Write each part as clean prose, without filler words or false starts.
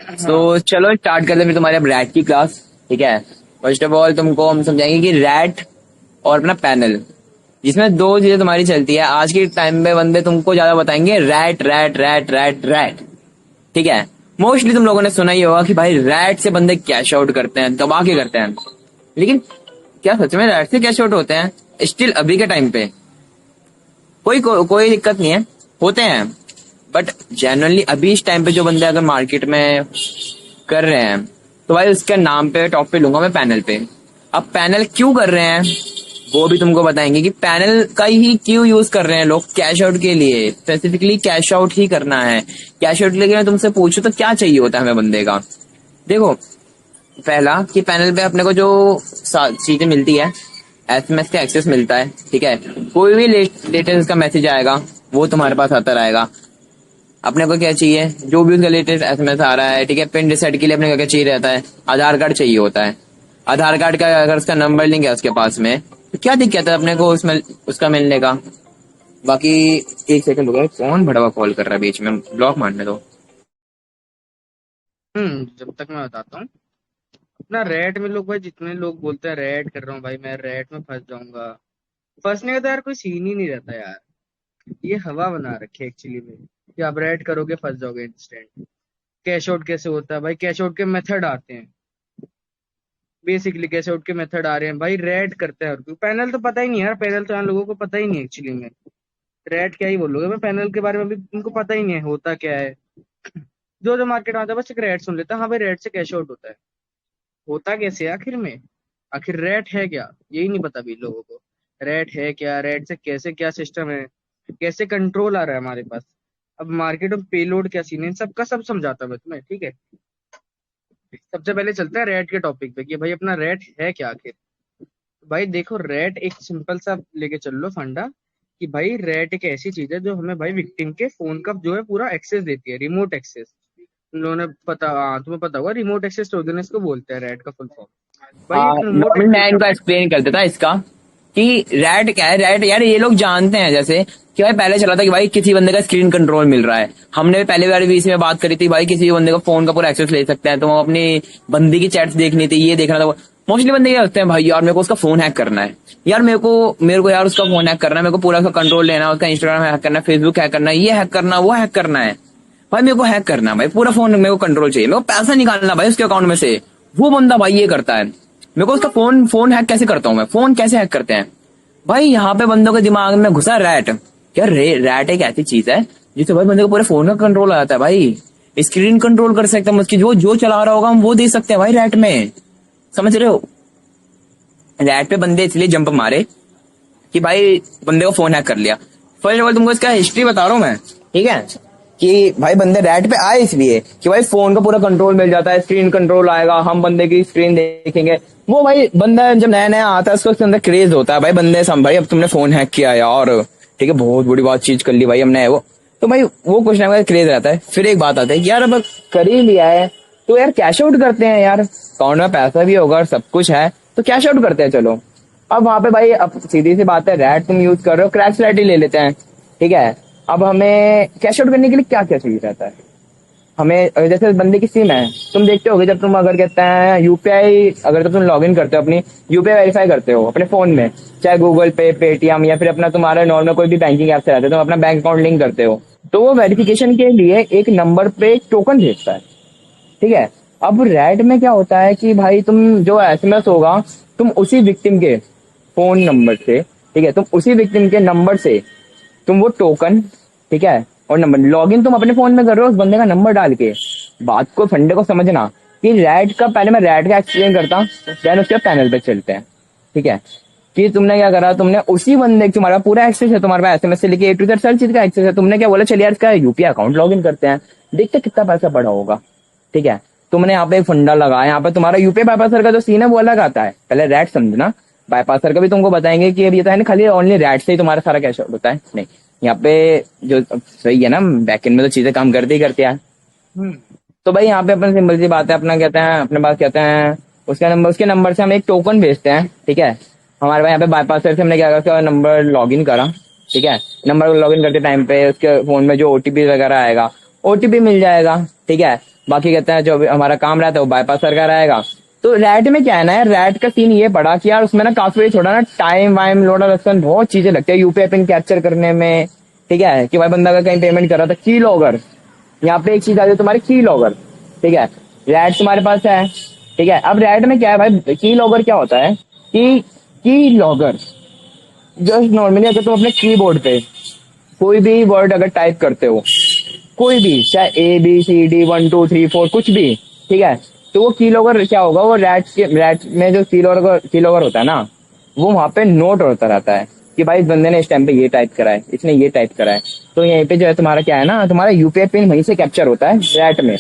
हाँ। चलो स्टार्ट करते हैं फिर तुम्हारे अब रैट की क्लास। ठीक है। फर्स्ट ऑफ ऑल तुमको हम समझाएंगे कि रैट और अपना पैनल, जिसमें दो चीजें तुम्हारी चलती है आज के टाइम में। बंदे तुमको ज्यादा बताएंगे rat rat rat rat rat. ठीक है। मोस्टली तुम लोगों ने सुना ही होगा कि भाई रैट से बंदे कैश आउट करते हैं, दबा के करते हैं। लेकिन क्या सच में रैट से कैश आउट होते हैं? स्टिल अभी के टाइम पे कोई दिक्कत नहीं है, होते हैं। बट जनरली अभी इस टाइम पे जो बंदे अगर मार्केट में कर रहे हैं, तो भाई उसके नाम पे टॉप पे लूंगा मैं पैनल पे। अब पैनल क्यों कर रहे हैं वो भी तुमको बताएंगे कि पैनल का ही क्यों यूज कर रहे हैं लोग कैश आउट के लिए। स्पेसिफिकली कैश आउट ही करना है। कैश आउट के लिए मैं तुमसे पूछूं तो क्या चाहिए होता है हमें बंदे का? देखो, पहला कि पैनल पे अपने को जो चीजें मिलती है, एसएमएस का एक्सेस मिलता है। ठीक है। कोई भी लेटेस्ट का मैसेज आएगा वो तुम्हारे पास आता रहेगा। अपने को क्या चाहिए? जो भी उसका लेटेस्ट एसएमएस आ रहा है, ठीक है, पिन रिसेट के लिए अपने को क्या चाहिए रहता है? आधार कार्ड चाहिए होता है। आधार कार्ड का अगर उसका नंबर लिंक है उसके पास में, तो क्या दिक्कत है अपने को उसमें उसका मिलने का? बाकी एक सेकंड रुको, कौन भड़वा कॉल कर रहा है बीच में, ब्लॉक मारने दो। जब तक मैं बताता हूँ अपना रैट में लोग भाई, जितने लोग बोलते हैं रैट कर रहा हूँ भाई, मैं रैट में फंस जाऊंगा। फंसने का तो यार कोई सीन ही नहीं रहता यार। ये हवा बना रखी है एक्चुअली में कि आप रैट करोगे फंस जाओगे इंस्टेंट। कैश आउट कैसे होता है भाई? कैश आउट के मेथड आते हैं। बेसिकली कैश आउट के मेथड आ रहे हैं भाई, रैट करते हैं। और पैनल तो पता ही नहीं यार, पैनल तो यहाँ लोगों को पता ही नहीं एक्चुअली में। रैट क्या ही बोलोगे, मैं पैनल के बारे में भी उनको पता ही नहीं है होता क्या है। जो जो मार्केट में आता है बस एक रैट सुन लेता है, हाँ भाई रैट से कैश आउट होता है। होता कैसे है आखिर में? आखिर रैट है क्या, यही नहीं पता भी लोगों को। रैट है क्या, रैट से कैसे क्या सिस्टम है, कैसे कंट्रोल आ रहा है हमारे पास। अब मार्केट में पेलोड क्या सीन है, इन सबका सब समझाता हूं मैं तुम्हें, ठीक है। सबसे पहले चलते हैं रैट के टॉपिक पे कि भाई अपना रैट है क्या आखिर। भाई देखो, रैट एक सिंपल सा लेके चल लो फंडा कि भाई रैट एक ऐसी चीज है जो हमें भाई विक्टिम के फोन का जो है पूरा एक्सेस देती है, रिमोट एक्सेस। तुम लोगों ने पता, हाँ तुम्हें पता होगा, रिमोट एक्सेस ट्रोजन इसको बोलते हैं, रैट का फुल फॉर्म। भाई एक रिमोट नॉर्मल मैं इनको एक्सप्लेन कर देता इसका कि रैट क्या है। रैट यार ये लोग जानते हैं, जैसे कि भाई पहले चला था कि भाई किसी बंदे का स्क्रीन कंट्रोल मिल रहा है। हमने पहले बार भी इसमें बात करी थी, भाई किसी भी बंदे का फोन का पूरा एक्सेस ले सकते हैं। तो हम अपनी बंदी की चैट्स देखनी थी, ये देखना था। मोस्टली बंदे क्या होते हैं, भाई यार मेरे को उसका फोन हैक करना है। यार मेरे को यार उसका फोन हैक करना है, मेरे को पूरा उसका कंट्रोल लेना है, उसका इंस्टाग्राम हैक करना है, फेसबुक हैक करना है, ये हैक करना है, वो हैक करना है। भाई मेरे को हैक करना है, भाई पूरा फोन मेरे को कंट्रोल चाहिए, मेरे को पैसा निकालना भाई उसके अकाउंट में से। वो बंदा भाई ये करता है। मेरे को उसका फोन फोन हैक कैसे करता हूँ मैं, फोन कैसे हैक करते हैं? भाई यहाँ पे बंदों के दिमाग में घुसा रैट। क्या रैट एक ऐसी चीज है जिससे भाई बंदे को पूरे फोन का कंट्रोल आ जाता है। भाई स्क्रीन कंट्रोल कर सकते हैं, उसकी जो जो चला रहा होगा हम वो दे सकते हैं भाई रैट में। समझ रहे हो? रैट पे बंदे इसलिए जंप मारे कि भाई बंदे को फोन हैक कर लिया। फर्स्ट ऑफ ऑल तुमको इसका हिस्ट्री बता रहा हूँ मैं, ठीक है, कि भाई बंदे रैट पे आए इसलिए कि भाई फोन का पूरा कंट्रोल मिल जाता है, स्क्रीन कंट्रोल आएगा, हम बंदे की स्क्रीन देखेंगे। वो भाई बंदा जब नया नया आता है उसको उसके अंदर क्रेज होता है, भाई बंदे सब भाई अब तुमने फोन हैक किया यार, ठीक है, बहुत बड़ी बात चीज कर ली भाई हमने वो। तो भाई वो कुछ ना कुछ क्रेज रहता है। फिर एक बात आती है कि यार अब कर ही लिया है तो यार कैश आउट करते हैं यार, अकाउंट में पैसा भी होगा और सब कुछ है तो कैश आउट करते हैं चलो। अब वहां पे भाई अब सीधी सी बात है, रैट तुम यूज कर रहे हो, क्रैश रैट ही ले लेते हैं। ठीक है। अब हमें कैश आउट करने के लिए क्या क्या चाहिए रहता है? हमें जैसे बंदे की सिम है, तुम देखते होगे जब तुम अगर कहते हैं यूपीआई, अगर तो तुम लॉग इन करते हो अपनी यूपीआई वेरीफाई करते हो अपने फोन में, चाहे गूगल पे, पेटीएम या फिर अपना तुम्हारा नॉर्मल कोई भी बैंकिंग ऐप से रहता है, तुम अपना बैंक अकाउंट लिंक करते हो, तो वो वेरिफिकेशन के लिए एक नंबर पे एक टोकन भेजता है। ठीक है। अब रैट में क्या होता है कि भाई तुम जो एसएमएस होगा, तुम उसी विक्टिम के फोन नंबर से, ठीक है, तुम उसी विक्टिम के नंबर से तुम वो टोकन, ठीक है, और नंबर लॉगिन तुम अपने फोन में कर रहे हो उस बंदे का नंबर डाल के। बात को फंडे को समझना कि रैट का, पहले मैं रैट का एक्सप्लेन करता हूँ, देन उसके पैनल पे चलते हैं। ठीक है। कि तुमने क्या करा, तुमने उसी बंदे, तुम्हारा पूरा एक्सेस है, तुम्हारे पास एसएमएस से लेके ए टू जेड हर चीज का एक्सेस है, तुमने क्या बोला, चलिए यार इसका यूपीआई अकाउंट लॉग इन करते हैं, देखते कितना पैसा पड़ा होगा। ठीक है। तुमने यहाँ पे एक फंडा लगाया, यहाँ पे तुम्हारा यूपीआई बाईपासर का जो सीन है वो अलग आता है, पहले रैट समझना। बाईपासर का भी तुमको बताएंगे कि अब ये तो है ना खाली ओनली रैट से ही तुम्हारा सारा कैश आउट होता है, नहीं। यहाँ पे जो सही है ना, बैकएंड में तो चीजें काम करते ही करते हैं। हम्म। तो भाई यहाँ पे अपन सिंपल सी बात है, अपना कहते हैं अपने पास कहते हैं उसके नंबर से हम एक टोकन भेजते हैं। ठीक है। हमारे पास यहाँ पे बाईपासर से हमने क्या करा, उसका नंबर लॉग इन करा। ठीक है। नंबर लॉग इन करते टाइम पे उसके फोन में जो ओटीपी वगैरह आएगा, ओटीपी मिल जाएगा। ठीक है। बाकी कहते हैं जो भी हमारा काम रहता है वो बाईपास सरकार आएगा। तो रैट में क्या है ना यार, रैट का सीन ये पड़ा कि यार उसमें ना काफी थोड़ा ना टाइम वाइम लोड रेस्पॉन्स बहुत चीजें लगती है यूपीआई पिन कैप्चर करने में। ठीक है कि भाई बंदा अगर कहीं पेमेंट कर रहा था, की लॉगर, यहाँ पे एक चीज आ जाती है तुम्हारी की लॉगर। ठीक है, रैट तुम्हारे पास है। ठीक है, अब रैट में क्या है भाई, की लॉगर क्या होता है कि की लॉगर जस्ट नॉर्मली अगर तुम अपने कीबोर्ड पे कोई भी वर्ड अगर टाइप करते हो, कोई भी, चाहे ABCD 1 2 3 4 कुछ भी, ठीक है, तो वो कीलॉगर क्या होगा, वो रैट में जो कीलॉगर होता है ना, वो वहां पे नोट होता रहता है कि भाई इस बंदे ने इस टाइम पे ये टाइप करा है, इसने ये टाइप करा है। तो यहीं पे जो है तुम्हारा क्या है ना, तुम्हारा यूपीआई पिन वहीं से कैप्चर होता है रैट में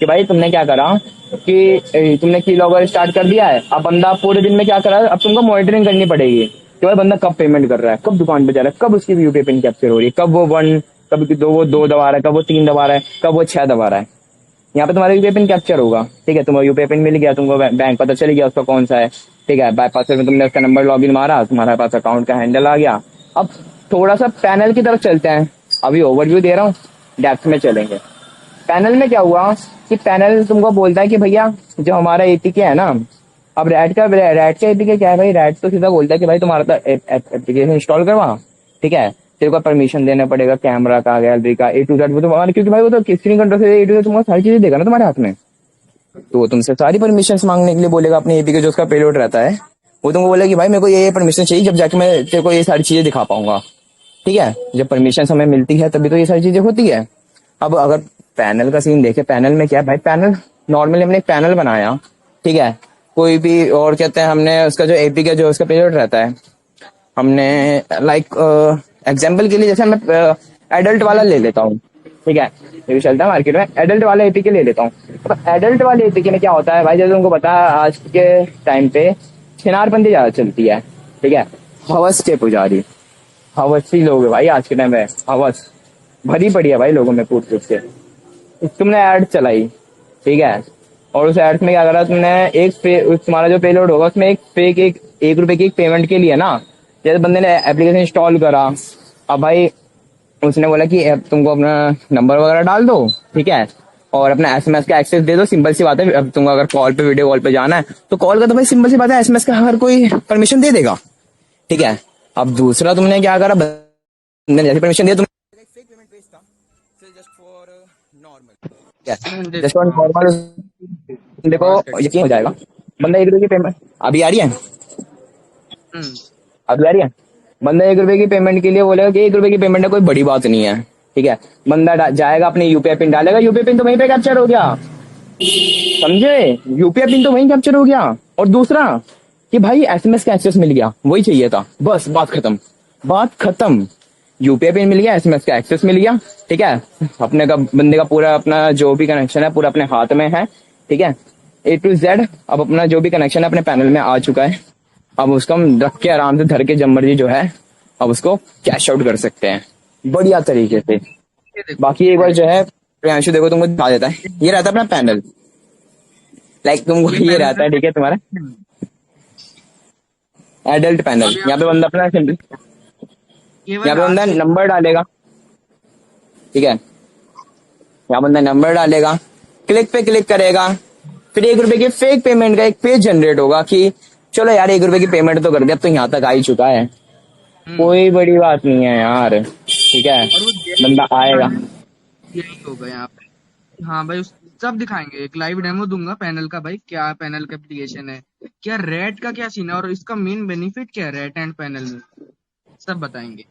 कि भाई तुमने क्या करा कि तुमने कीलॉगर स्टार्ट कर दिया है। अब बंदा पूरे दिन में क्या करा है, अब तुमको मॉनिटरिंग करनी पड़ेगी कि भाई बंदा कब पेमेंट कर रहा है, कब दुकान पे जा रहा है, कब उसकी यूपीआई पिन कैप्चर हो रही है, कब वो 1, कब वो 2 दबा रहा है, कब वो 3 दबा रहा है, कब वो 6 दबा रहा है। यहाँ पे तुम्हारा यूपीआई पिन कैप्चर होगा। ठीक है, तुम्हारा यूपीआई पिन मिल गया, तुमको बैंक पता चल गया उसका कौन सा है। ठीक है, बाईपास में तुमने उसका नंबर लॉगिन मारा, तुम्हारे पास अकाउंट का हैंडल आ गया। अब थोड़ा सा पैनल की तरफ चलते हैं, अभी ओवरव्यू दे रहा हूँ, डेप्थ में चलेंगे। पैनल में क्या हुआ कि पैनल तुमको बोलता है कि भैया जो हमारा एपीके है ना, अब रैट का एपीके क्या है भाई, रैट तो सीधा बोलता है कि भाई तुम्हारा तो एप्लीकेशन इंस्टॉल करवा। ठीक है, तेरे को परमिशन देना पड़ेगा कैमरा का, गैलरी का, A to Z, वो तो क्योंकि भाई वो तो स्क्रीन कंट्रोल से A to Z तुम्हारा सारी चीजें देगा ना तुम्हारे हाथ में, तो वो तुमसे सारी परमिशन मांगने के लिए बोलेगा अपने एपीके जो उसका पेलोड रहता है। वो तुमको बोलेगा कि भाई मेरे को ये परमिशन चाहिए, जब जाके मैं तेरे को ये सारी चीजें दिखा पाऊंगा। ठीक है, जब परमिशन हमें मिलती है तभी तो ये सारी चीजें होती है। अब अगर पैनल का सीन देखे, पैनल में क्या है भाई, पैनल नॉर्मली हमने एक पैनल बनाया। ठीक है, कोई भी और कहते हैं हमने उसका जो एपीके जो उसका पेलोड रहता है, हमने लाइक एग्जाम्पल के लिए जैसे मैं एडल्ट वाला ले लेता हूँ। ठीक है, ये भी चलता है मार्केट में, एडल्ट वाला एपीके ले लेता हूँ। तो एडल्ट वाले एपीके में क्या होता है भाई, जैसे तुमको पता है आज के टाइम पे छिनारबंदी ज्यादा चलती है। ठीक है, हवस के पुजारी, हवसी लोग है भाई आज के टाइम में, हवस भरी पड़ी है भाई लोगों में कूट कूट के। तुमने ऐड चलाई, ठीक है, और उस एड्स में क्या करा तुमने, तुम्हारा जो पेलोड होगा उसमें एक रुपए की एक पेमेंट के लिए ना, जैसे बंदे ने एप्लीकेशन इंस्टॉल करा, अब भाई उसने बोला कि अब तुमको अपना नंबर वगैरह डाल दो। ठीक है, और अपना एसएमएस का एक्सेस दे दो, सिंपल सी बात है। अब तुमको अगर कॉल पे, वीडियो कॉल पे जाना है तो कॉल का तो भाई सिंपल सी बात है, एसएमएस का हर कोई परमिशन दे देगा। ठीक है, अब दूसरा तुमने क्या करा, बंदे ने जैसे परमिशन दिया, तुमने एक फेक पेमेंट भेजता just for normal, just for normal, देखो यकीन हो जाएगा, बंदा 1 रुपए की पेमेंट, अभी आ रही है, हम्म। अभी आ रही है, बंदा 1 रुपए की पेमेंट के लिए बोलेगा कि 1 रुपए की पेमेंट है, कोई बड़ी बात नहीं है। ठीक है, बंदा जाएगा अपनी यूपीआई पिन डालेगा, यूपीआई पिन तो वहीं पे कैप्चर हो गया, समझे, यूपीआई पिन तो वहीं कैप्चर हो गया। और दूसरा कि भाई एसएमएस का एक्सेस मिल गया, वही चाहिए था, बस बात खत्म, बात खत्म। यूपीआई पिन मिल गया, एसएमएस का एक्सेस मिल गया। ठीक है, अपने का बंदे का पूरा अपना जो भी कनेक्शन है पूरा अपने हाथ में है। ठीक है, A to Z अब अपना जो भी कनेक्शन है अपने पैनल में आ चुका है। अब उसको हम रख के आराम से धर के जब मर्जी जो है अब उसको कैश आउट कर सकते हैं बढ़िया तरीके से। ये देखो, बाकी एक बार जो है प्रियांशु देखो तुमको दिखा देता है, ये रहता है अपना पैनल, लाइक तुमको ये ये पैनल रहता है, ठीक है, तुम्हारा एडल्ट पैनल। अब यहाँ पे बंदा अपना सिंपल, केवल यहाँ पे बंदा लास्ट में नंबर डालेगा। ठीक है, यहाँ बंदा नंबर डालेगा, क्लिक पे क्लिक करेगा, फिर 1 रुपए की फेक पेमेंट का एक पेज जनरेट होगा कि चलो यार 1 रुपए की पेमेंट तो कर दिया, अब तो यहाँ तक आ ही चुका है, कोई बड़ी बात नहीं है यार। ठीक है, और वो बंदा आएगा, यही होगा यहाँ पे। हाँ भाई, सब दिखाएंगे, एक लाइव डेमो दूंगा पैनल का भाई, क्या पैनल का एप्लीकेशन है, क्या रेट का क्या सीन है, और इसका मेन बेनिफिट क्या है रेट एंड पैनल में, सब बताएंगे।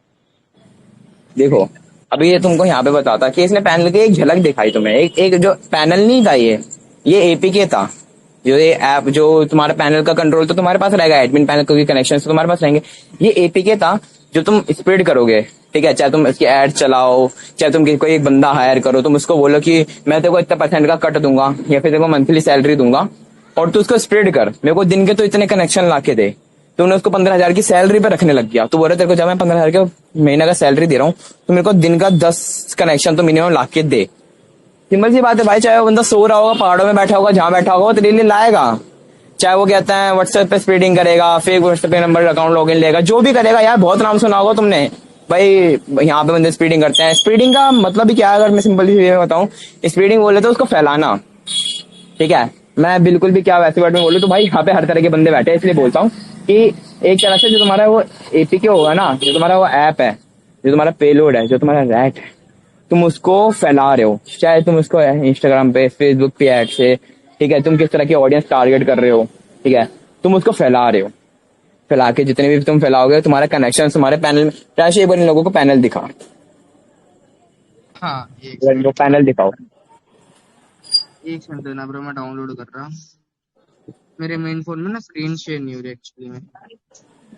देखो अभी ये तुमको यहाँ पे बताता कि इसने पैनल की एक झलक दिखाई तुम्हें, एक जो पैनल नहीं था, ये एपीके था। जो ये ऐप जो तुम्हारा पैनल का कंट्रोल तो तुम्हारे पास रहेगा, एडमिन पैनल के कनेक्शन तो तुम्हारे पास रहेंगे। ये एपीके था जो तुम स्प्रेड करोगे। ठीक है, चाहे तुम इसकी एड चलाओ, चाहे तुम कोई एक बंदा हायर करो, तुम उसको बोलो कि मैं तेरे को इतना % का कट दूंगा या फिर तेरे को मंथली सैलरी दूंगा, और तू उसको स्प्रेड कर, मेरे को दिन के तो इतने कनेक्शन ला के दे। तुमने उसको 15,000 की सैलरी पे रखने लग गया, तो बोल रहे तेरे को जब मैं 15,000 का महीने का सैलरी दे रहा हूँ तो मेरे को दिन का 10 कनेक्शन तो मिनिमम ला के दे। सिंपल सी बात है भाई, चाहे वो बंदा सो रहा होगा, पहाड़ों में बैठा होगा, जहां बैठा होगा वो तेरे लिए लाएगा। चाहे वो कहता है व्हाट्सएप पे स्प्रेडिंग करेगा, फेक व्हाट्सएप पे नंबर अकाउंट लॉगिन लेगा, जो भी करेगा यार, बहुत नाम सुना होगा तुमने भाई, यहाँ पे बंदे स्प्रेडिंग करते हैं। स्प्रेडिंग का मतलब भी क्या है, अगर मैं सिंपल सी वे में बताऊं, स्प्रेडिंग बोले तो उसको फैलाना। ठीक है। मैं बिल्कुल भी क्या वैसे वर्ड में बोलूँ तो भाई यहाँ पे हर तरह के बंदे बैठे हैं, इसलिए बोलता हूँ कि एक तरह से जो तुम्हारा वो एपीके होगा ना, जो तुम्हारा वो ऐप है, जो तुम्हारा पेलोड है, जो तुम्हारा रैट है, तुम उसको फैला रहे हो, चाहे तुम उसको इंस्टाग्राम पे, फेसबुक पे ऐड से, ठीक है, तुम किस तरह की ऑडियंस टारगेट कर रहे हो, ठीक है, तुम उसको फैला रहे हो। फैला के जितने भी तुम फैलाओगे, तुम्हारे कनेक्शन तुम्हारे पैनल, चाहे एक बार इन लोगों को पैनल दिखा, हाँ, एक वो मिनट। पैनल दिखाओ। एक मिनट देना ब्रो, मैं डाउनलोड कर रहा हूँ। मेरे मेन फोन में ना स्क्रीन शेयर नहीं हो रही एक्चुअली में।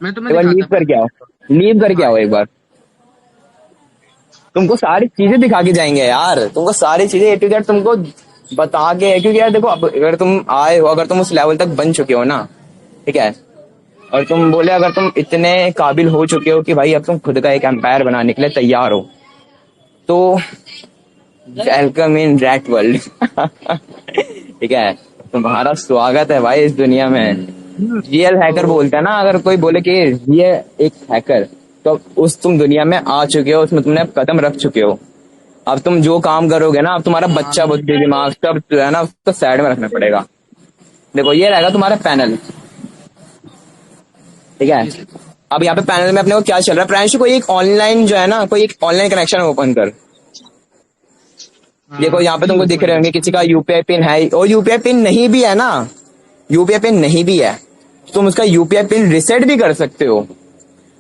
मैं तुम्हें एक बार लीव दिखाता करके आओ, पहले। लीव करके हाँ आओ एक बार, तुमको सारी चीजें दिखा के जाएंगे यार, तुमको सारी चीजें ए टू जेड तुमको बता के, क्योंकि यार देखो, अब अगर तुम आए हो, अगर तुम उस लेवल तक बन चुके हो ना, ठीक है, और तुम बोले अगर तुम इतने काबिल हो चुके हो कि भाई अब तुम खुद का एक एम्पायर बनाने के लिए तैयार हो, तो वेलकम इन रैट वर्ल्ड। ठीक है, तुम्हारा स्वागत है भाई इस दुनिया में। रियल हैकर तो बोलते हैं ना, अगर कोई बोले कि ये एक हैकर, तो उस तुम दुनिया में आ चुके हो, उसमें तुमने कदम रख चुके हो। अब तुम जो काम करोगे ना, अब तुम्हारा हाँ बच्चा बुद्धि दिमाग सब जो है ना, उसको साइड में रखना पड़ेगा। देखो ये रहेगा तुम्हारा पैनल, ठीक है। ये देखो। अब यहाँ पे पैनल में अपने को क्या चल रहा है, प्रांशु कोई एक ऑनलाइन जो है ना, कोई एक ऑनलाइन कनेक्शन ओपन कर। देखो यहाँ पे अभी तुमको दिख ओपन रहे होंगे किसी का यूपीआई पिन है, और यूपीआई पिन नहीं भी है ना, यूपीआई पिन नहीं भी है, तुम उसका यूपीआई पिन रिसेट भी कर सकते हो।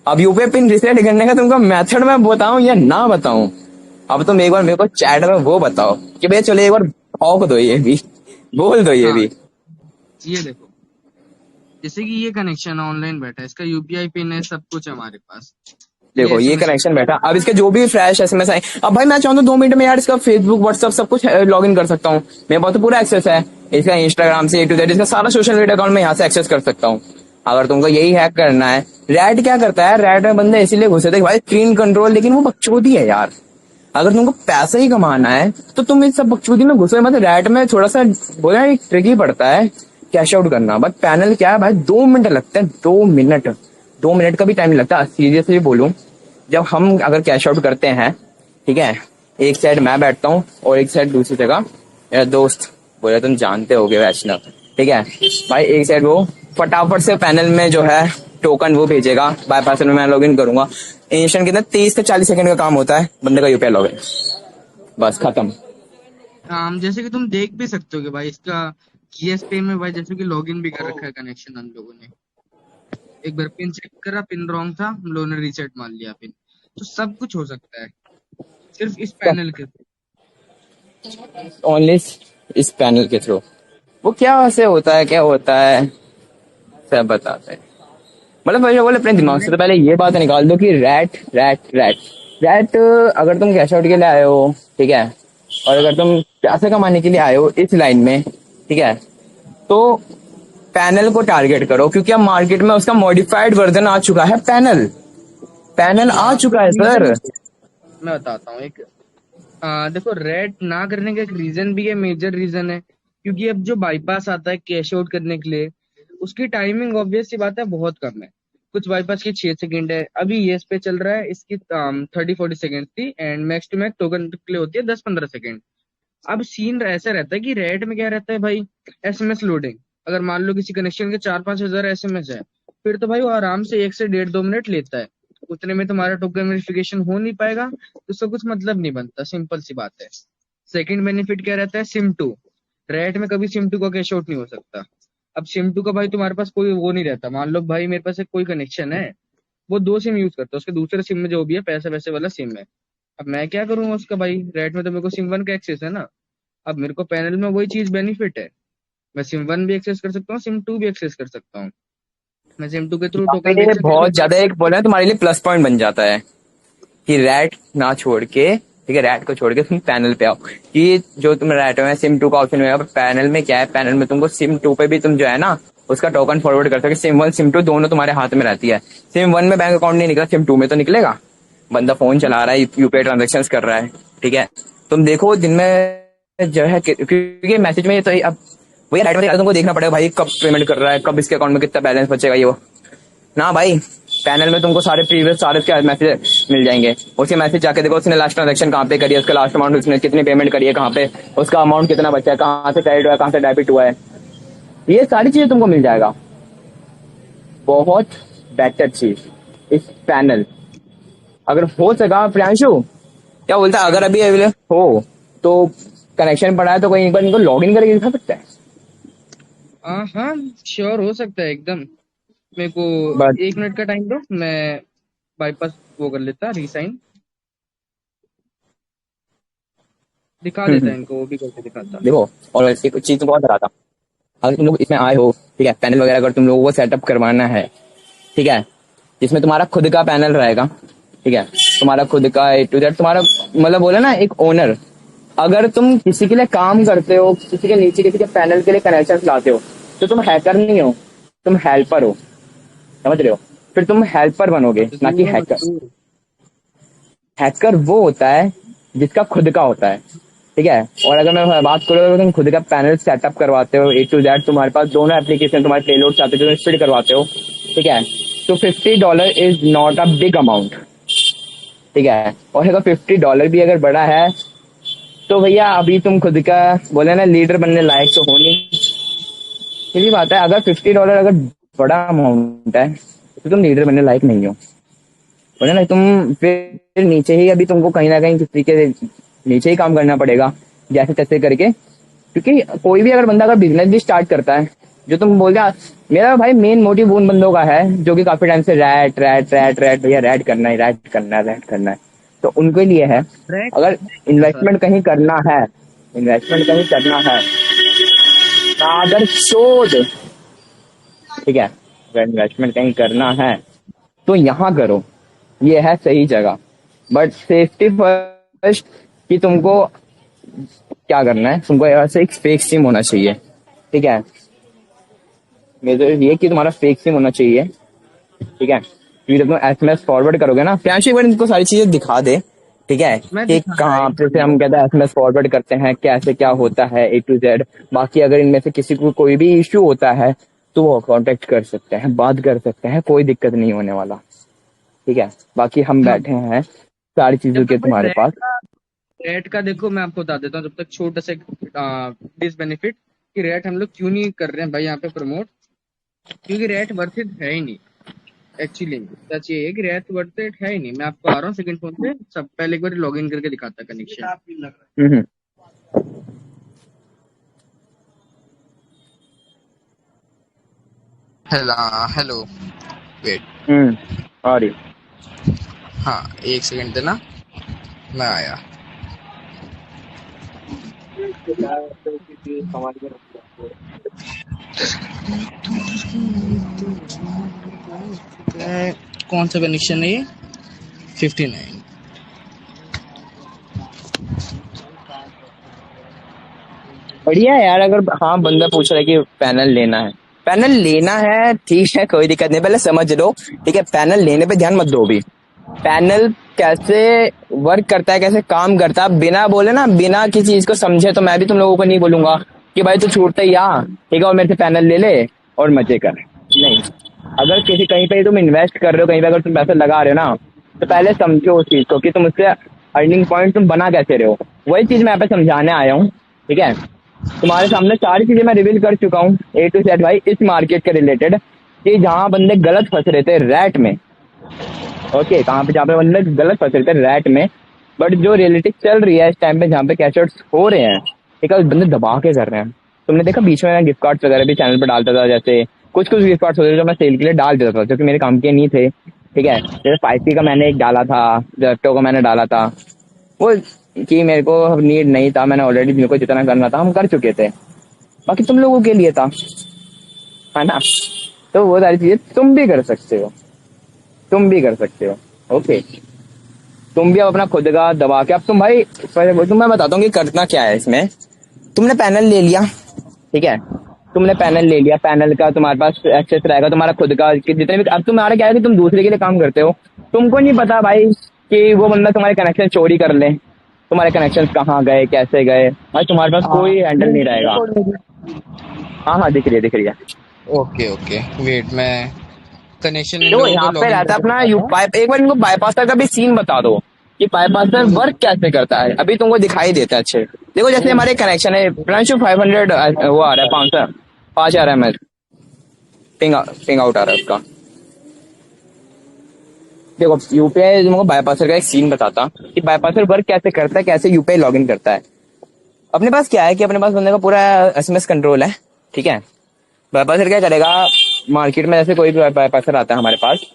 अब यूपीआई पिन रिसेट करने का तुमको मेथड मैं बताऊं या ना बताऊं? अब तुम एक बार मेरे को चैट में वो बताओ कि भैया चलो एक बार ठोक दो ये भी, बोल दो ये हाँ, भी। ये देखो। जैसे कि ये कनेक्शन ऑनलाइन बैठा है, इसका यूपीआई पिन है, सब कुछ है हमारे पास। ये देखो ये एसएमएस कनेक्शन बैठा, अब इसके जो भी फ्लैश एसएमएस आए, अब भाई मैं चाहूँ तो 2 मिनट में यार इसका फेसबुक व्हाट्सअप सब कुछ लॉग इन कर सकता हूँ, मेरे पास तो पूरा एक्सेस है इसका, इंस्टाग्राम से ए टू जेड इसका सारा सोशल मीडिया अकाउंट में यहाँ से एक्सेस कर सकता हूँ। अगर तुमको यही हैक करना है, रैट क्या करता है, रैट में बंदे इसीलिए घुसे थे कि भाई स्क्रीन कंट्रोल, लेकिन वो बकचोदी है यार। अगर तुमको पैसा ही कमाना है तो तुम इस सब बकचोदी में घुसो, मतलब रैट में थोड़ा सा बोला एक ट्रिकी पड़ता है कैश आउट करना, बट पैनल क्या है भाई, 2 मिनट लगते हैं, 2 मिनट, 2 मिनट का भी टाइम लगता है सीरियसली बोलूं। जब हम अगर कैश आउट करते हैं, ठीक है, एक साइड मैं बैठता हूँ और एक साइड दूसरी जगह मेरा दोस्त, बोले तुम जानते होगे वैष्णव, ठीक है भाई, एक साइड वो फटाफट से पैनल में जो है टोकन वो भेजेगा, बाईपास में मैं लॉग इन करूंगा, इंस्टेंट कितना 30 से 40 सेकंड का काम होता है, बंदे का यूपीआई लॉग इन, बस खत्म। जैसे कि तुम देख भी सकते हो कि भाई इसका जीएस पे में भाई जैसे कि लॉगिन भी कर रखा है कनेक्शन हम लोगों ने। एक बार पिन चेक करा, पिन रॉन्ग था, हम लोगों ने रीसेट मान लिया पिन। तो सब कुछ हो सकता है सिर्फ इस पैनल के थ्रू। ओनली इस पैनल के थ्रू, वो क्या से होता है, क्या होता है, सब बताते हैं। मतलब भाई बोले अपने दिमाग से तो पहले ये बात निकाल दो कि रैट रैट रैट रैट, अगर तुम कैश आउट के लिए आए हो, ठीक है, और अगर तुम पैसे कमाने के लिए आए हो इस लाइन में, ठीक है, तो पैनल को टारगेट करो, क्योंकि अब मार्केट में उसका मॉडिफाइड वर्जन आ चुका है, पैनल, पैनल आ हाँ, चुका है रीजन सर। मैं बताता हूँ एक। देखो, रेड ना करने का एक रीजन भी है, मेजर रीजन है, क्योंकि अब जो बाईपास आता है कैश आउट करने के लिए, उसकी टाइमिंग ऑब्वियस सी बात है बहुत कम है। कुछ बाईपास की 6 सेकंड है, अभी ये इस पे चल रहा है, इसकी 30-40 सेकंड थी, and max to max token के लिए होती है 10-15 सेकंड। अब सीन ऐसा रहता है कि रेड में क्या रहता है भाई, एसएमएस लोडिंग। अगर मान लो किसी कनेक्शन के 4-5 हजार एसएमएस है, फिर तो भाई वो आराम से 1 से 1.5-2 मिनट लेता है। उतने में तुम्हारा टोकन वेरिफिकेशन हो नहीं पाएगा, तो उसका कुछ मतलब नहीं बनता, सिंपल सी बात है। सेकंड बेनिफिट क्या रहता है, सिम टू। रेट में कभी सिम टू का कैश आउट नहीं हो सकता। अब सिम टू का भाई तुम्हारे पास कोई वो नहीं रहता, मान लो भाई मेरे पास एक कोई कनेक्शन है, वो 2 सिम यूज करता है, उसके दूसरे सिम में जो भी है पैसे वैसे वाला सिम है। अब मैं क्या करूंगा उसका भाई, रेट में तो मेरे को सिम वन का एक्सेस है ना। अब मेरे को पैनल में वही चीज बेनिफिट है, मैं सिम वन भी एक्सेस कर सकता हूँ, सिम टू भी एक्सेस कर सकता हूँ। मैं सिम टू के थ्रू यहाँ टोकन पे भेज सकता बहुत हूँ। ज्यादा एक बोला तुम्हारे लिए प्लस पॉइंट बन जाता है कि रैट ना छोड़ के, ठीक है, रैट को छोड़ के तुम पैनल पे आओ, कि जो तुम रैट में सिम टू का ऑप्शन होगा, पैनल में क्या है, पैनल में तुमको सिम टू पे भी तुम जो है ना उसका टोकन फॉरवर्ड कर सके, सिम वन सिम टू दोनों तुम्हारे हाथ में रहती है। सिम वन में बैंक अकाउंट नहीं निकला, सिम टू में तो निकलेगा, बंदा फोन चला रहा है, यूपीआई ट्रांजेक्शन कर रहा है, ठीक है, तुम देखो दिन में जो है क्योंकि मैसेज में ये तो अब भैया राइट में तुमको देखना पड़ेगा भाई कब पेमेंट कर रहा है, कब इसके अकाउंट में कितना बैलेंस बचेगा, ये वो ना भाई, पैनल में तुमको सारे प्रीवियस सारे के मैसेज मिल जाएंगे। उसके मैसेज जाके देखो उसने लास्ट ट्रांजेक्शन कहाँ पे करी है, उसका लास्ट अमाउंट उसने कितनी पेमेंट करी है, कहाँ पे उसका अमाउंट कितना बचा है, कहाँ से क्रेडिट हुआ है, कहाँ से डेबिट हुआ है, ये सारी चीजें तुमको मिल जाएगा। बहुत बेटर चीज इस पैनल। अगर हो सका प्रियांशु, क्या बोलता है, हाँ अगर अभी अवेलेबल हो तो कनेक्शन पड़ा है तो कहीं एक बार इनको लॉग इन करके दिखा सकता है। हाँ हाँ, श्योर हो सकता है एकदम। मेरे को बट 1 मिनट का टाइम दो, मैं बाईपास वो कर लेता, रिसाइन दिखा देता है इनको, वो भी करके दिखाता। देखो, और एक चीज तुमको और बताता हूँ। अगर तुम लोग इसमें आए हो, ठीक है, पैनल वगैरह अगर तुम लोगों को सेटअप करवाना है, ठीक है, जिसमें तुम्हारा खुद का पैनल रहेगा, ठीक है, तुम्हारा खुद का ए टू जेड तुम्हारा, मतलब बोले ना एक ओनर। अगर तुम किसी के लिए काम करते हो, किसी के नीचे किसी के पैनल के लिए कनेक्शन लाते हो, तो तुम हैकर नहीं हो, तुम हेल्पर हो, समझ रहे हो? फिर तुम हेल्पर बनोगे, ना कि मजदूर हो, हैकर। मजदूर। हैकर वो होता है जिसका खुद का होता है, ठीक है। और अगर मैं बात करूँ, अगर तुम खुद का पैनल सेटअप करवाते हो ए टू जेड, तुम्हारे पास दोनों एप्लीकेशन तुम्हारे पेलोड चाहते हो जो स्प्लिट करवाते हो, ठीक है, तो $50 is not a big amount, ठीक है। और अगर $50 भी अगर बड़ा है तो भैया अभी तुम खुद का बोले ना लीडर बनने लायक तो हो नहीं। सीधी बात है, अगर $50 अगर बड़ा अमाउंट है तो तुम लीडर बनने लायक नहीं हो, बोले ना। तुम फिर नीचे ही, अभी तुमको कहीं ना कहीं किसी के नीचे ही काम करना पड़ेगा जैसे तैसे करके। क्योंकि कोई भी अगर बंदा अगर बिजनेस भी स्टार्ट करता है, जो तुम बोलते हैं, मेरा भाई मेन मोटिव उन बंदों का है जो कि काफी टाइम से रैट रैट रैट रैट भैया रैट करना है, रैट करना है, रैट करना है, तो उनके लिए है। ट्रैक अगर सर। इन्वेस्टमेंट कहीं करना है, इन्वेस्टमेंट कहीं करना है, अगर शोध, ठीक है, अगर इन्वेस्टमेंट कहीं करना है तो यहाँ करो, ये है सही जगह। बट सेफ्टी फर्स्ट, कि तुमको क्या करना है, तुमको ऐसे एक फेक सिम होना चाहिए, ठीक है। मेरे ये कि तुम्हारा फेक सिम होना चाहिए, ठीक है। क्योंकि जब तुम एसएमएस फॉरवर्ड करोगे ना, प्रियांशु एक बार इनको सारी चीजें दिखा दे, ठीक है, मैं कि दिखा रहा है कहाँ पे से एकदम। हम कहते हैं एसएमएस फॉरवर्ड करते हैं, कैसे क्या होता है ए टू जेड। बाकी अगर इनमें से किसी को कोई भी इश्यू होता है तो वो कांटेक्ट कर सकते हैं, बात कर सकते हैं, कोई दिक्कत नहीं होने वाला, ठीक है। बाकी हम हाँ, बैठे हैं सारी चीजों जब के तक भाई तुम्हारे पास। रेट का देखो, मैं आपको बता देता हूँ, जब तक छोटा सा डिसबेनिफिट कि रेट हम लोग क्यों नहीं कर रहे हैं भाई यहाँ पे प्रमोट, क्योंकि रेट वर्थ इट है ही नहीं। एक्चुअली सच ये है कि रेट वर्थ इट है ही नहीं। मैं आपको आ रहा हूँ सेकंड फोन पे, सब पहले एक बार लॉग इन करके दिखाता connection. Hmm. Hello, hello, wait. Hmm. Sorry. हाँ, 1 सेकंड देना, मैं आया। कौन सा कनेक्शन है ये? 59। बढ़िया है यार। अगर हाँ बंदा पूछ रहा है कि पैनल लेना है, पैनल लेना है, ठीक है, कोई दिक्कत नहीं, पहले समझ लो, ठीक है। पैनल लेने पे ध्यान मत दो अभी। पैनल कैसे वर्क करता है, कैसे काम करता है, बिना बोले ना, बिना किसी चीज को समझे तो मैं भी तुम लोगों को नहीं बोलूंगा कि भाई तू छूटते ही आ, ठीक है, और मेरे से पैनल ले ले और मजे कर। नहीं, अगर किसी कहीं पे तुम इन्वेस्ट कर रहे हो, कहीं पे अगर तुम पैसे लगा रहे हो ना, तो पहले समझो उस चीज को कि तुम उससे अर्निंग पॉइंट तुम बना कैसे रहे हो। वही चीज मैं यहाँ पे समझाने आया हूँ, ठीक है। तुम्हारे सामने सारी चीजें मैं रिवील कर चुका हूँ ए टू जेड भाई, इस मार्केट के रिलेटेड, कि जहाँ बंदे गलत फंस रहे थे रैट में, ओके, कहाँ पे जहाँ पे बंदे गलत फंस रहे थे रैट में। बट जो रियलिटी चल रही है इस टाइम पे, जहाँ पे कैश आउट्स हो रहे हैं, ठीक है, बंदे दबा के कर रहे हैं। तुमने देखा बीच में मैं गिफ्ट कार्ड्स वगैरह भी चैनल पे डालता था, जैसे कुछ कुछ गिफ्ट कार्ड्स होते थे जो मैं सेल के लिए डाल देता था, जो कि मेरे काम के नहीं थे, ठीक है। जैसे 5P का मैंने एक डाला था, जेप्टो का मैंने डाला था, वो कि मेरे को नीड नहीं था, मैंने ऑलरेडी मेरे को जितना करना था हम कर चुके थे, बाकी तुम लोगों के लिए था, है ना। तो वो सारी चीजें तुम भी कर सकते हो, तुम भी कर सकते हो, ओके। तुम भी अब अपना खुद का दबा के, अब तुम भाई, तुम, मैं बताता हूँ कि करना क्या है इसमें। तुमने पैनल ले लिया, ठीक है, तुमने पैनल ले लिया, पैनल का तुम्हारे पास एक्सेस रहेगा तुम्हारा खुद का, कि जितने भी, अब तुम्हारा क्या है कि तुम दूसरे के लिए काम करते हो, तुमको नहीं पता भाई कि वो बंदा तुम्हारे कनेक्शन चोरी कर ले, तुम्हारे कनेक्शन कहाँ गए, कैसे गए, भाई तुम्हारे पास कोई हैंडल नहीं रहेगा। हाँ हाँ, दिख रही है, दिख रही है। ओके ओके, वेट, मैं कनेक्शन इन देखो लोगों को यहाँ पे लॉगिन रहता है करके अपना दिखाता हूँ। एक बार इनको बाईपासर का भी सीन बता दो कि बाईपासर वर्क कैसे करता है, अभी तुमको दिखाई देता है अच्छे। देखो जैसे हमारे कनेक्शन है प्रांशु 500 वो आ रहा है, 5 आ रहा है, मैं पिंग आउट आ रहा है उसका। देखो यूपीआई तुमको बाईपासर का एक सीन बताता कि बाईपासर वर्क कैसे करता है, कैसे यूपीआई लॉगिन करता है। अपने पास क्या है कि अपने पास बंदे का पूरा एसएमएस कंट्रोल है, ठीक है। बाईपासर क्या करेगा, मार्केट में जैसे कोई भी बाईपासर आता है हमारे पास,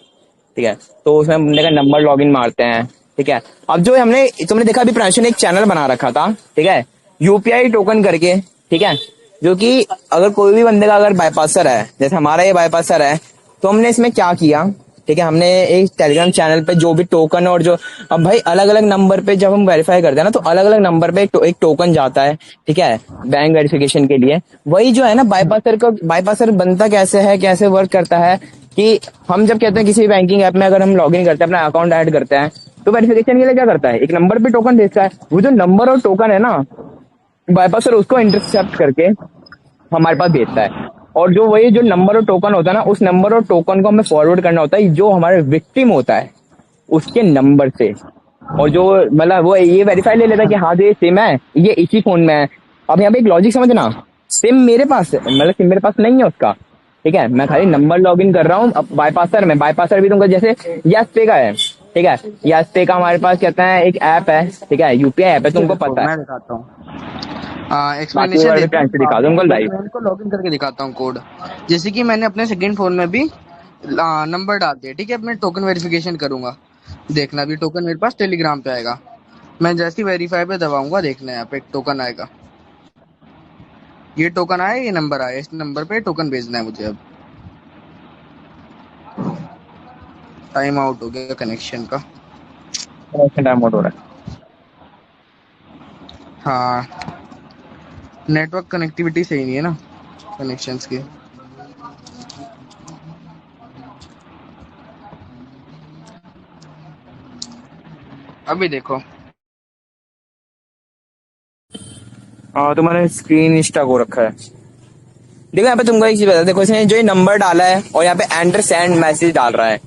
ठीक है, तो उसमें बंदे का नंबर लॉगिन मारते हैं, ठीक है। अब जो हमने तुमने देखा अभी प्रांशु ने एक चैनल बना रखा था, ठीक है, यूपीआई टोकन करके, ठीक है, जो कि अगर कोई भी बंदे का अगर बाईपासर है, जैसे हमारा ये बाईपासर है, तो हमने इसमें क्या किया, ठीक है, हमने एक टेलीग्राम चैनल पे जो भी टोकन और जो, अब भाई अलग अलग नंबर पे जब हम वेरीफाई करते हैं ना, तो अलग अलग नंबर पे एक टोकन जाता है, ठीक है, बैंक वेरिफिकेशन के लिए। वही जो है ना बाईपासर को, बाईपासर बनता कैसे है, कैसे वर्क करता है कि हम जब कहते हैं किसी बैंकिंग ऐप में अगर हम लॉगिन करते हैं, अपना अकाउंट ऐड करते हैं, तो वेरिफिकेशन के लिए क्या करता है, एक नंबर पे टोकन भेजता है। वो जो नंबर और टोकन है ना, बाईपासर उसको इंटरसेप्ट करके हमारे पास भेजता है। और जो वही जो नंबर और टोकन होता है ना, उस नंबर और टोकन को हमें फॉरवर्ड करना होता है जो हमारे विक्टिम होता है उसके नंबर से। और जो मतलब वो ये वेरीफाई ले लेता है कि हाँ जो ये सिम है ये इसी फोन में है। अब यहाँ पे एक लॉजिक समझना, सिम मेरे पास है, मतलब सिम मेरे पास नहीं है उसका, ठीक है, मैं खाली नंबर लॉगिन कर रहा हूँ। अब बाईपासर में, बाईपासर भी तुमको जैसे यस पे का है, ठीक है, यस पे का हमारे पास कहते हैं एक ऐप है, ठीक है, यूपीआई ऐप है, तुमको पता है। मैं दिखाता हूँ, बाकी वो एक्सप्लेनेशन वाले देता हूँ ट्रांसफर दिखा आपको, दूंगा बट लाइव। मैं इनको लॉगिन करके दिखाता हूँ कोड। जैसे कि मैंने अपने सेकंड फोन में भी नंबर डाल दिया, ठीक है, अब मैं टोकन वेरिफिकेशन करूंगा। देखना भी टोकन मेरे पास टेलीग्राम पे आएगा। मैं जैसे ही वेरीफाई पे दबाऊंगा, देखना यहाँ पे एक टोकन आएगा। ये टोकन आया, ये नंबर आया, इस नंबर पे टोकन भेजना है मुझे। अब टाइम आउट हो गया कनेक्शन का। टाइम आउट हो रहा हाँ, नेटवर्क कनेक्टिविटी सही नहीं है ना कनेक्शंस की। अभी देखो, है। तुम्हारे स्क्रीन स्टक हो रखा है। देखो यहाँ पे तुमको एक चीज बता, देखो इसने जो ये नंबर डाला है और यहाँ पे एंटर सेंड मैसेज डाल रहा है,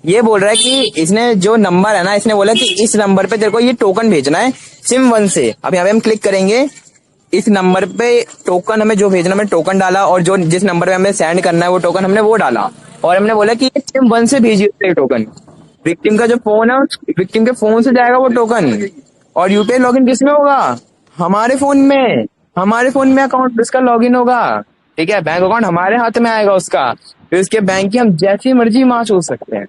ये बोल रहा है कि इसने जो नंबर है ना, इसने बोला कि इस नंबर पे तेरे को ये टोकन भेजना है सिम वन से। अब यहाँ पे हम क्लिक करेंगे, इस नंबर पे टोकन हमें जो भेजना, हमें टोकन डाला, और जो जिस नंबर पे हमें सेंड करना है वो टोकन हमने वो डाला, और हमने बोला कि ये सिम वन से भेजिए टोकन। विक्टिम का जो फोन है, विक्टिम के फोन से जाएगा वो टोकन, और यूपीआई लॉगिन किसमें होगा, हमारे फोन में, हमारे फोन में अकाउंट उसका लॉगिन होगा, ठीक है, बैंक अकाउंट हमारे हाथ में आएगा उसका, फिर उसके बैंक की हम जैसी मर्जी माँ हो सकते हैं।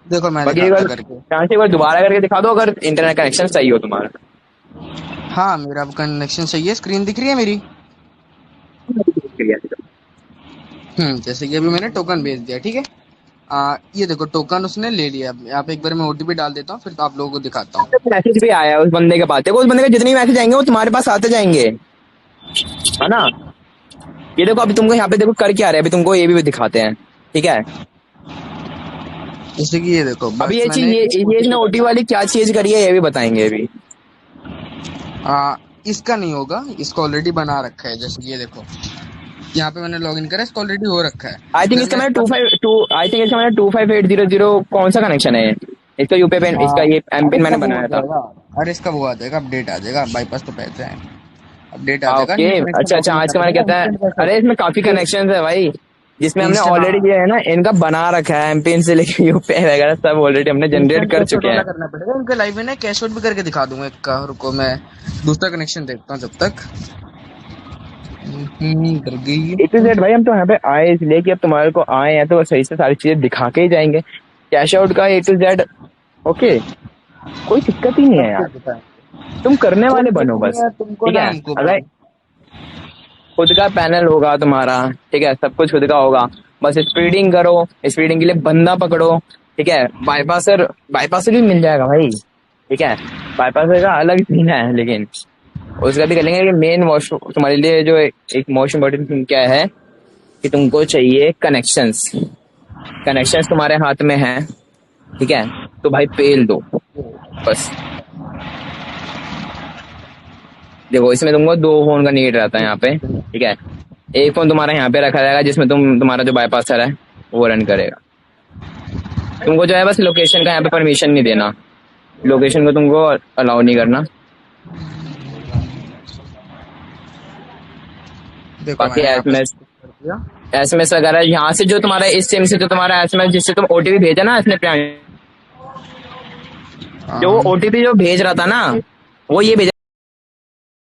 देखो मैं बाकी एक दिखाता बार करके। यहाँ से एक बार दोबारा करके दिखा दो अगर इंटरनेट कनेक्शन सही हो तुम्हारा। हाँ, मेरा कनेक्शन सही है, स्क्रीन दिख रही है मेरी। जैसे कि अभी मैंने टोकन भेज दिया, ठीक है। ये देखो टोकन उसने ले लिया। अब यहाँ पे एक बार मैं ओटीपी डाल देता हूँ, फिर तो आप लोगों को दिखाता हूँ। मैसेज भी आया उस बंदे के पास, देखो उस बंदे के जितने भी मैसेज आएंगे वो तुम्हारे पास आते जाएंगे, है ना। ये देखो अभी तुमको यहाँ पे देखो कर क्या रहे हैं, अभी तुमको ये भी दिखाते हैं, ठीक है। जैसे कि ये देखो, अभी बस ये चीज, मैंने ये इसने ओटी वाली क्या चीज करी है ये भी बताएंगे अभी। इसका नहीं होगा, इसको ऑलरेडी बना रखा है। जैसे कि ये देखो, यहाँ पे मैंने लॉगिन करा, इसको ऑलरेडी हो रखा है। आई थिंक अगर इसका मैं मैंने इसका 252, आई थिंक इसका मैंने 25800, कौन सा कनेक्शन है इसका, यूपी पे इसका ये एम अरे पिन इसका मैंने वो हो बनाया था। जाएगा, अरे इसका वो आ जाएगा, अपडेट आ जाएगा। बाईपास तो पैसे हैं, अपडेट आ हाँ जाएगा। ओके, न्यू कनेक्शन अच्छा अच्छा, ओपन आज का करना मैंने पड़ेगा, कहता है, इंस्टेंट कैसे अरे होता इसमें काफी है। कनेक्शन है भाई, जिसमें हमने इंस्टेंट, हाँ, ऑलरेडी जो है ना इनका बना रखा है, एम पिन से लेके यूपीआई वगैरह सब ऑलरेडी हमने जनरेट इंस्टेंट कर कैशआउट चुके वाला हैं। करना पड़ेगा। इनके लाइव में ना कैशआउट भी करके दिखा दूंगा एक का। रुको मैं दूसरा कनेक्शन देखता हूँ जब तक। कर गई। ए टू जेड भाई, हम तो यहाँ पे आए इसलिए कि अब तुम्हारे को आए हैं तो सही से सारी चीजें दिखा के ही जाएंगे, कैश आउट का ए टू जेड। ओके, कोई दिक्कत ही नहीं है सब यार, कुछ बताएं। तुम करने कोई वाले दिक्कत बनो नहीं बस, है तुमको ठीक ना, है। हमको अगर भाई। खुद का पैनल होगा तुम्हारा, ठीक है, सब कुछ खुद का होगा, बस स्पीडिंग करो, स्पीडिंग के लिए बंदा पकड़ो, ठीक है। बाईपासर, बाईपासर भी मिल जाएगा भाई, ठीक है, बाईपासर का अलग सीन है, लेकिन उसका भी कर लेंगे। कि मेन वॉश तुम्हारे लिए जो एक मोस्ट इम्पोर्टेंट थिंग क्या है कि तुमको चाहिए कनेक्शंस, कनेक्शंस तुम्हारे हाथ में है, ठीक है, तो भाई पेल दो बस। देखो इसमें तुमको दो फोन का नीड रहता है यहाँ पे, ठीक है। एक फोन तुम्हारा यहाँ पे रखा जाएगा जिसमें तुम्हारा जो बाईपासर है वो रन करेगा, तुमको जो है बस लोकेशन का यहाँ पे परमिशन नहीं देना, लोकेशन को तुमको अलाउ नहीं करना। देखो बाकी मैंने यहाँ पे एसएमएस कर दिया। एसएमएस वगैरह यहाँ से जो तुम्हारा इस सिम से जो तुम्हारा एसएमएस जिससे तुम ओटीपी भेजा ना इसने जो हाँ ओटीपी जो भेज रहा था ना वो ये भेजा